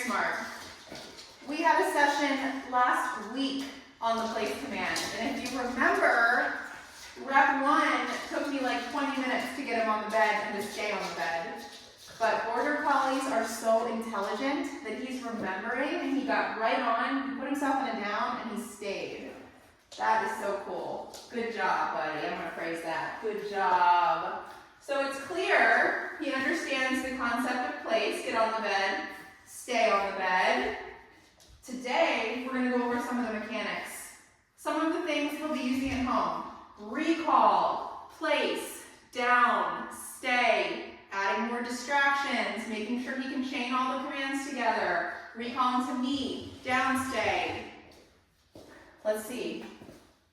smart. We had a session last week on the place command, and if you remember, rep 1 took me like 20 minutes to get him on the bed and to stay on the bed. But border collies are so intelligent that he's remembering, and he got right on, he put himself in a down, and he stayed. That is so cool. Good job, buddy. I'm going to praise that. Good job. So it's clear he understands the concept of place. Get on the bed, stay on the bed. Today, we're going to go over some of the mechanics. Some of the things he'll be using at home. Recall, place, down, stay, adding more distractions, making sure he can chain all the commands together, recalling to me, down, stay. Let's see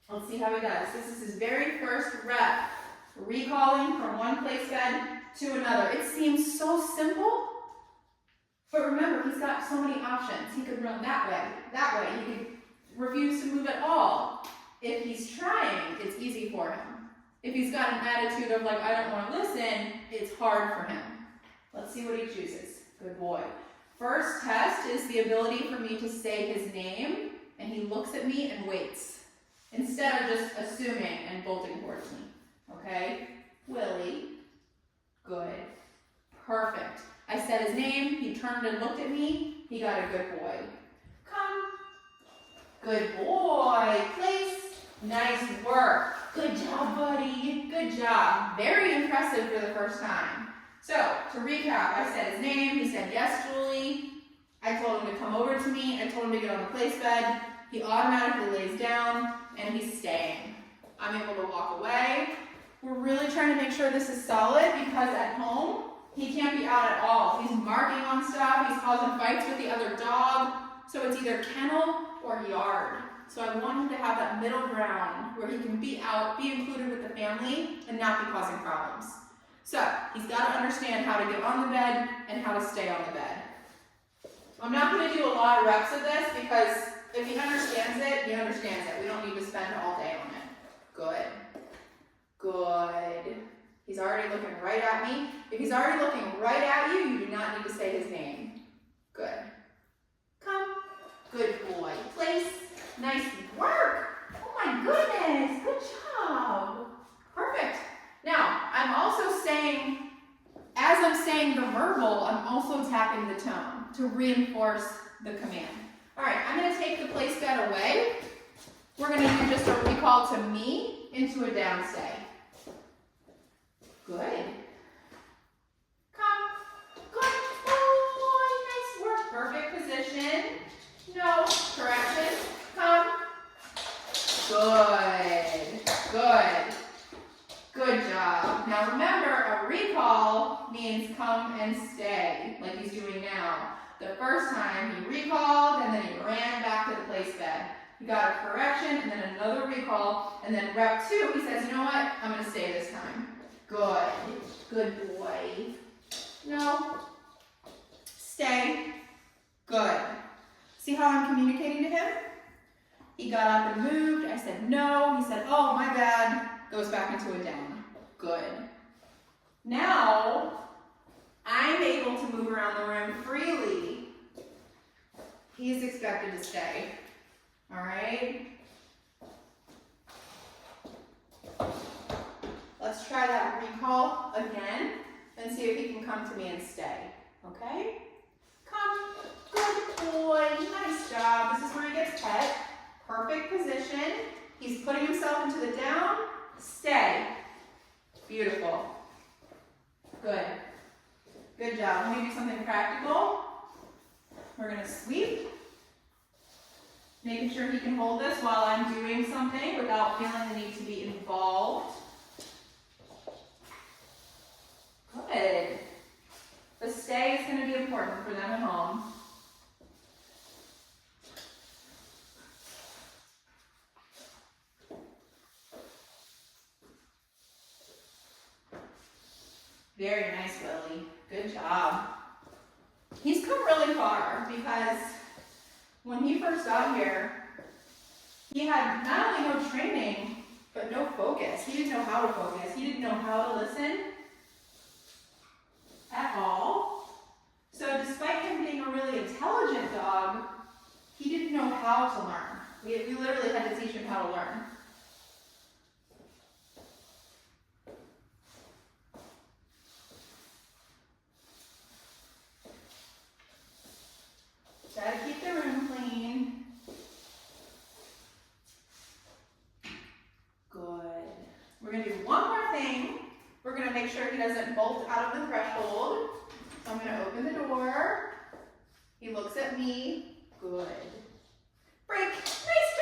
how he does. This is his very first rep, recalling from one place bed to another. It seems so simple, but remember, he's got so many options. He could run that way, he could refuse to move at all. If he's trying, it's easy for him. If he's got an attitude of like, I don't want to listen, it's hard for him. Let's see what he chooses. Good boy. First test is the ability for me to say his name, and he looks at me and waits, instead of just assuming and bolting towards me. Okay? Willie. Good. Perfect. I said his name, he turned and looked at me, he got a good boy. Come. Good boy. Place. Nice work. Good job, buddy. Good job. Very impressive for the first time. So, to recap, I said his name, he said, yes, Julie. I told him to come over to me, I told him to get on the place bed. He automatically lays down, and he's staying. I'm able to walk away. We're really trying to make sure this is solid, because at home, he can't be out at all. He's marking on stuff, he's causing fights with the other dog, so it's either kennel or yard. So I want him to have that middle ground where he can be out, be included with the family, and not be causing problems. So he's got to understand how to get on the bed and how to stay on the bed. I'm not going to do a lot of reps of this because if he understands it, he understands it. We don't need to spend all day on it. Good. Good. He's already looking right at me. If he's already looking right at you, you do not need to say his name. Good. Come. Good boy. Place. Nice work. Oh my goodness. Good job. Perfect. Now, I'm also saying, as I'm saying the verbal, I'm also tapping the tone to reinforce the command. All right, I'm going to take the place bed away. We're going to do just a recall to me into a down stay. Good. Come. Good boy. Nice work. Perfect position. No. Correction. Come. Good. Good. Good job. Now remember, a recall means come and stay, like he's doing now. The first time he recalled, and then he ran back to the place bed. He got a correction, and then another recall, and then rep 2, he says, you know what? I'm going to stay this time. Good. Good boy. No. Stay. Good. See how I'm communicating to him? He got up and moved. I said no. He said, oh, my bad. Goes back into a down. Good. Now, I'm able to move around the room freely. He's expected to stay. All right? Let's try that recall again and see if he can come to me and stay. Okay? Come. Good boy. Nice job. This is where he gets pet. Perfect position. He's putting himself into the down. Stay. Beautiful. Good. Good job. Let me do something practical. We're going to sweep. Making sure he can hold this while I'm doing something without feeling the need to be involved. Good. The stay is going to be important for them at home. Very nice, Willie. Good job. He's come really far because when he first got here, he had not only no training, but no focus. He didn't know how to focus. He didn't know how to listen at all. So despite him being a really intelligent dog, he didn't know how to learn. We literally had to teach him how to learn. Gotta keep the room clean. Good. We're gonna do one more thing. We're gonna make sure he doesn't bolt out of the threshold. So I'm gonna open the door. He looks at me. Good. Break. Nice